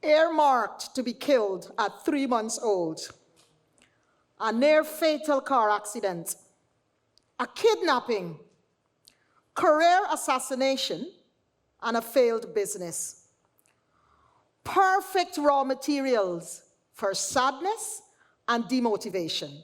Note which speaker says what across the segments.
Speaker 1: earmarked to be killed at 3 months old, a near-fatal car accident, a kidnapping, career assassination, and a failed business. Perfect raw materials for sadness and demotivation.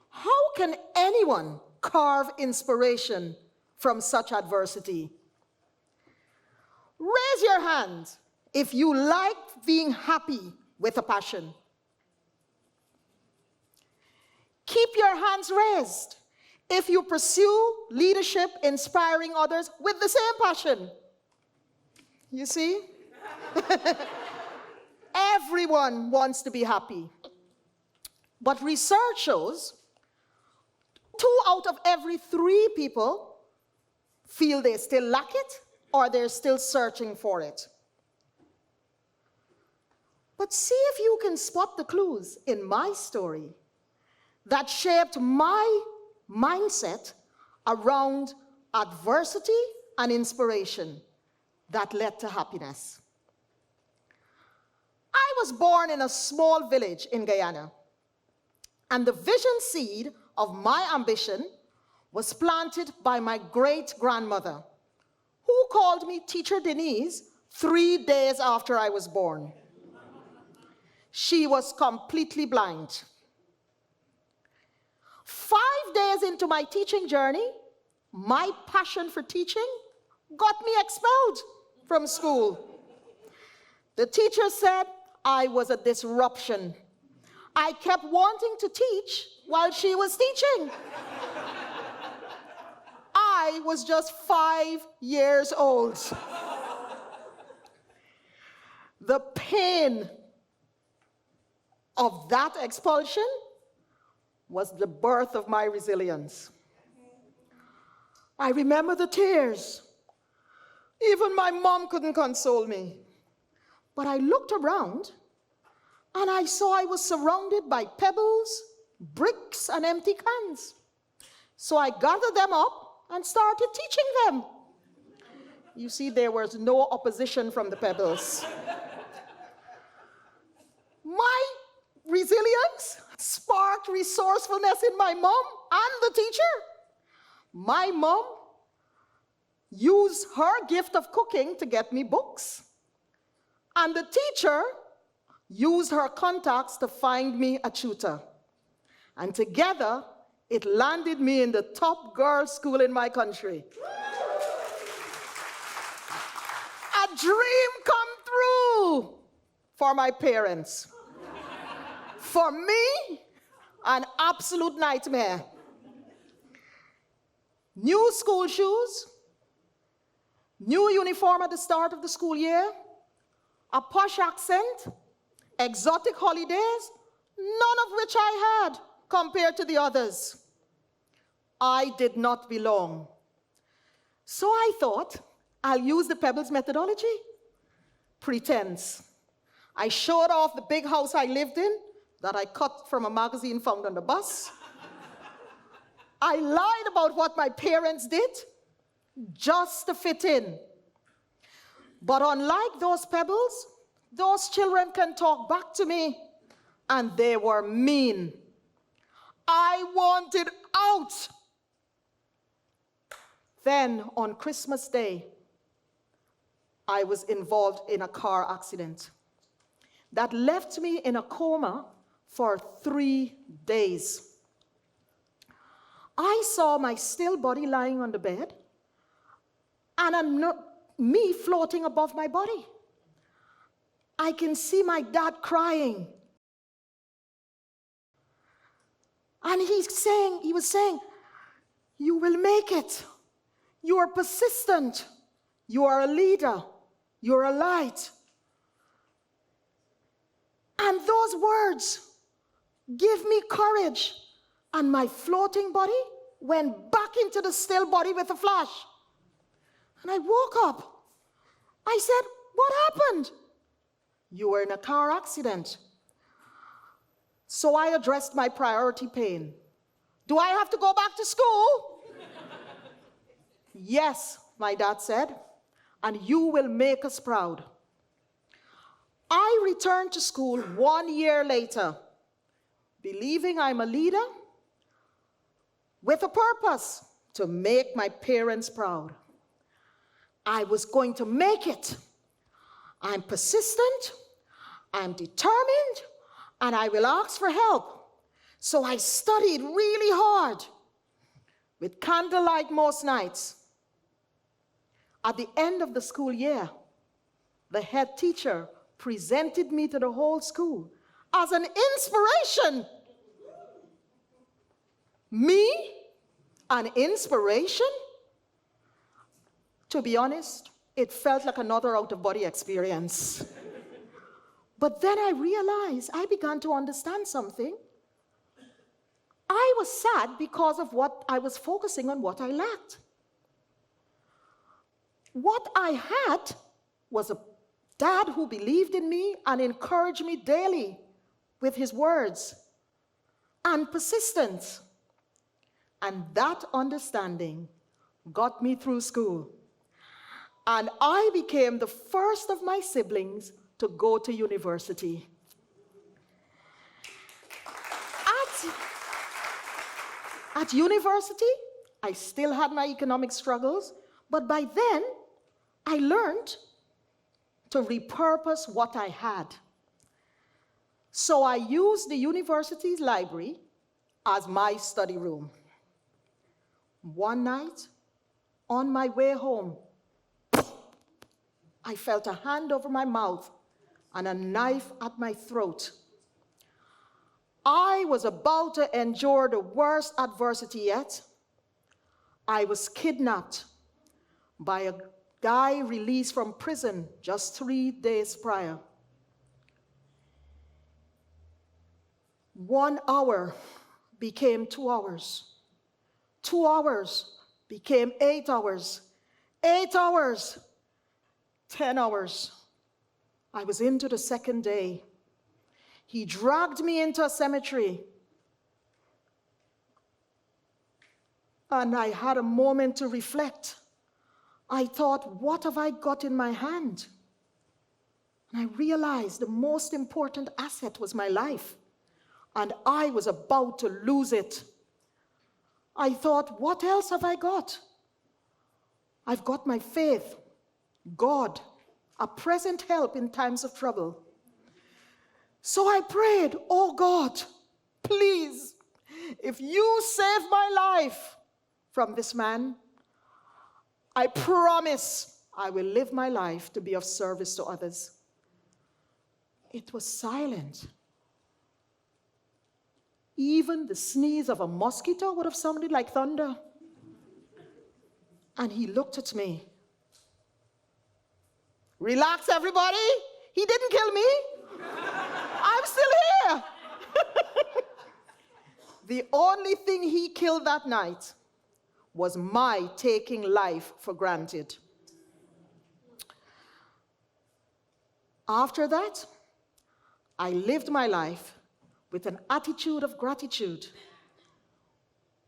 Speaker 1: How can anyone carve inspiration from such adversity? Raise your hand if you like being happy with a passion. Keep your hands raised if you pursue leadership, inspiring others with the same passion. You see? Everyone wants to be happy. But research shows 2 out of every 3 people feel they still lack it or they're still searching for it. But see if you can spot the clues in my story that shaped my mindset around adversity and inspiration that led to happiness. I was born in a small village in Guyana, and the vision seed of my ambition was planted by my great-grandmother, who called me Teacher Dennise 3 days after I was born. She was completely blind. 5 days into my teaching journey, my passion for teaching got me expelled from school. The teacher said I was a disruption. I kept wanting to teach while she was teaching. I was just 5 years old. The pain of that expulsion was the birth of my resilience. I remember the tears. Even my mom couldn't console me. But I looked around and I saw I was surrounded by pebbles, bricks, and empty cans. So I gathered them up and started teaching them. You see, there was no opposition from the pebbles. My resilience sparked resourcefulness in my mom and the teacher. My mom used her gift of cooking to get me books. And the teacher used her contacts to find me a tutor. And together, it landed me in the top girls' school in my country. A dream come true for my parents. For me, an absolute nightmare. New school shoes, new uniform at the start of the school year, a posh accent, exotic holidays, none of which I had compared to the others. I did not belong. So I thought, I'll use the Pebbles methodology. Pretense. I showed off the big house I lived in that I cut from a magazine found on the bus. I lied about what my parents did just to fit in. But unlike those pebbles, those children can talk back to me, and they were mean. I wanted out. Then on Christmas Day, I was involved in a car accident that left me in a coma for 3 days. I saw my still body lying on the bed, and me floating above my body. I can see my dad crying. And he was saying, you will make it. You are persistent. You are a leader. You're a light. And those words give me courage. And my floating body went back into the still body with a flash. And I woke up. I said, what happened? You were in a car accident. So I addressed my priority pain. Do I have to go back to school? Yes, my dad said, and you will make us proud. I returned to school 1 year later, believing I'm a leader with a purpose to make my parents proud. I was going to make it. I'm persistent, I'm determined, and I will ask for help. So I studied really hard with candlelight most nights. At the end of the school year, the head teacher presented me to the whole school as an inspiration. Me? An inspiration? To be honest, it felt like another out-of-body experience. But then I realized, I began to understand something. I was sad because of what I was focusing on, what I lacked. What I had was a dad who believed in me and encouraged me daily with his words and persistence. And that understanding got me through school. And I became the first of my siblings to go to university. At university, I still had my economic struggles, but by then, I learned to repurpose what I had. So I used the university's library as my study room. One night, on my way home, I felt a hand over my mouth and a knife at my throat. I was about to endure the worst adversity yet. I was kidnapped by a guy released from prison just 3 days prior. 1 hour became 2 hours. 2 hours became 8 hours. 8 hours, 10 hours. I was into the second day. He dragged me into a cemetery. And I had a moment to reflect. I thought, what have I got in my hand? And I realized the most important asset was my life. And I was about to lose it. I thought, what else have I got? I've got my faith, God, a present help in times of trouble. So I prayed, oh God, please, if you save my life from this man, I promise I will live my life to be of service to others. It was silent. Even the sneeze of a mosquito would have sounded like thunder. And he looked at me. Relax, everybody. He didn't kill me. I'm still here. The only thing he killed that night was my taking life for granted. After that, I lived my life with an attitude of gratitude,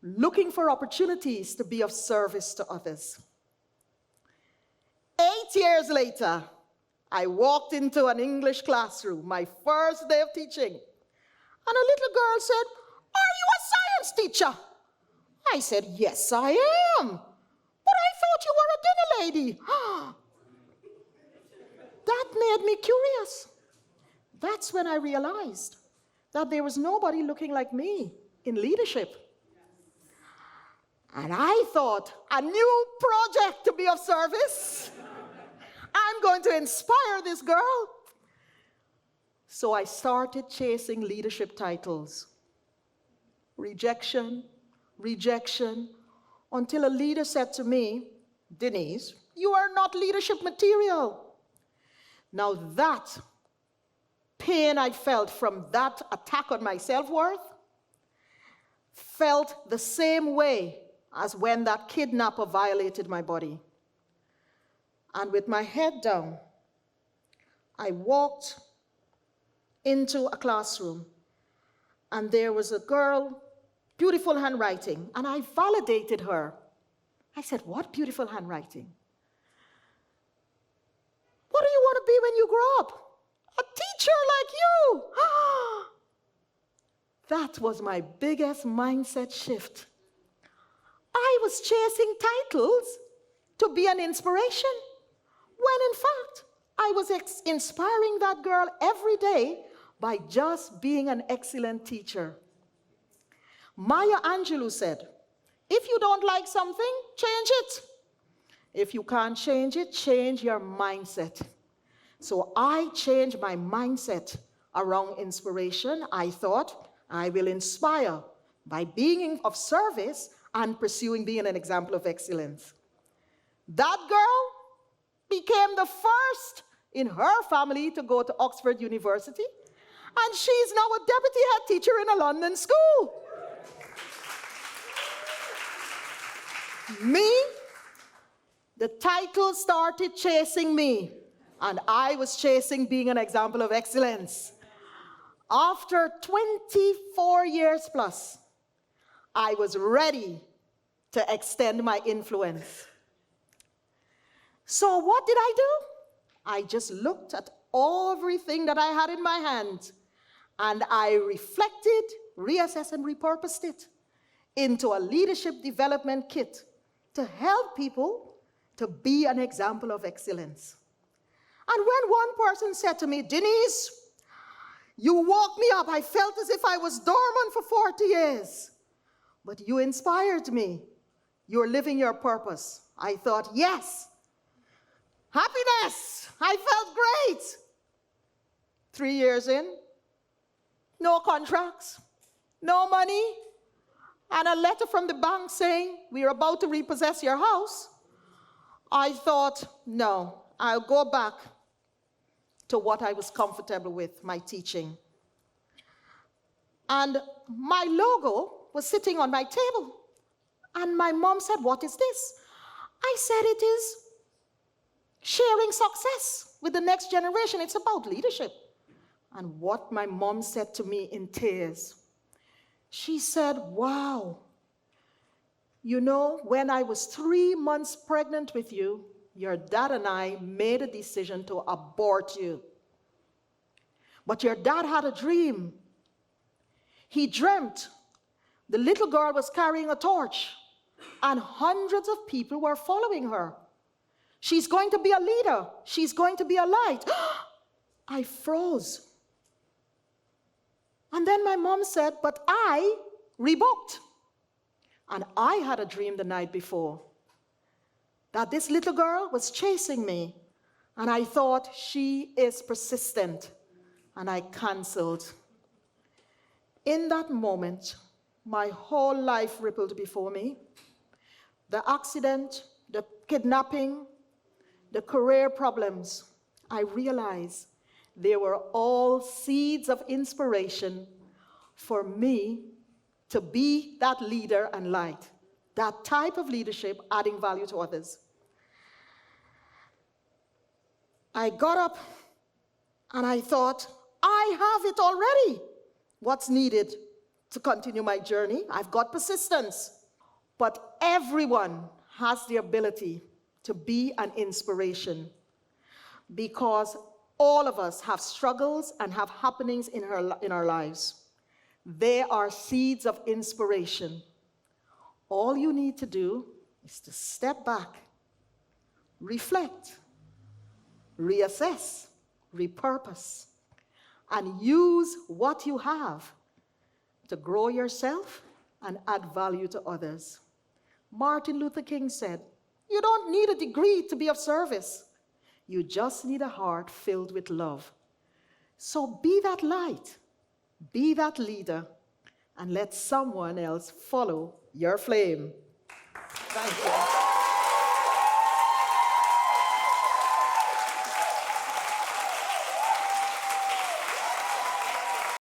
Speaker 1: looking for opportunities to be of service to others. 8 years later, I walked into an English classroom, my first day of teaching, and a little girl said, "Are you a science teacher?" I said, "Yes, I am. But I thought you were a dinner lady." That made me curious. That's when I realized that there was nobody looking like me in leadership. And I thought, a new project to be of service. I'm going to inspire this girl. So I started chasing leadership titles. Rejection, rejection, until a leader said to me, "Dennise, you are not leadership material." Now that pain I felt from that attack on my self-worth felt the same way as when that kidnapper violated my body. And with my head down, I walked into a classroom, and there was a girl, beautiful handwriting, and I validated her. I said, "What beautiful handwriting? What do you want to be when you grow up?" A teacher like you. That was my biggest mindset shift. I was chasing titles to be an inspiration, when in fact, I was inspiring that girl every day by just being an excellent teacher. Maya Angelou said, if you don't like something, change it. If you can't change it, change your mindset. So I changed my mindset around inspiration. I thought I will inspire by being of service and pursuing being an example of excellence. That girl became the first in her family to go to Oxford University, and she's now a deputy head teacher in a London school. Me, the title started chasing me, and I was chasing being an example of excellence. After 24 years plus, I was ready to extend my influence. So what did I do? I just looked at everything that I had in my hand, and I reflected, reassessed, and repurposed it into a leadership development kit to help people to be an example of excellence. And when one person said to me, Dennise, you woke me up. I felt as if I was dormant for 40 years. But you inspired me. You're living your purpose. I thought, yes. Happiness. I felt great. 3 years in, no contracts, no money, and a letter from the bank saying, we are about to repossess your house. I thought, no, I'll go back to what I was comfortable with, my teaching. And my logo was sitting on my table. And my mom said, what is this? I said, it is sharing success with the next generation. It's about leadership. And what my mom said to me in tears, she said, wow, you know, when I was 3 months pregnant with you, your dad and I made a decision to abort you. But your dad had a dream. He dreamt the little girl was carrying a torch, and hundreds of people were following her. She's going to be a leader. She's going to be a light. I froze. And then my mom said, but I rebooked. And I had a dream the night before that this little girl was chasing me. And I thought, she is persistent. And I canceled. In that moment, my whole life rippled before me. The accident, the kidnapping, the career problems, I realized they were all seeds of inspiration for me to be that leader and light, that type of leadership adding value to others. I got up and I thought, I have it already. What's needed to continue my journey? I've got persistence. But everyone has the ability to be an inspiration, because all of us have struggles and have happenings in our lives. They are seeds of inspiration. All you need to do is to step back, reflect, reassess, repurpose, and use what you have to grow yourself and add value to others. Martin Luther King said, you don't need a degree to be of service. You just need a heart filled with love. So be that light, be that leader, and let someone else follow your flame. Thank you.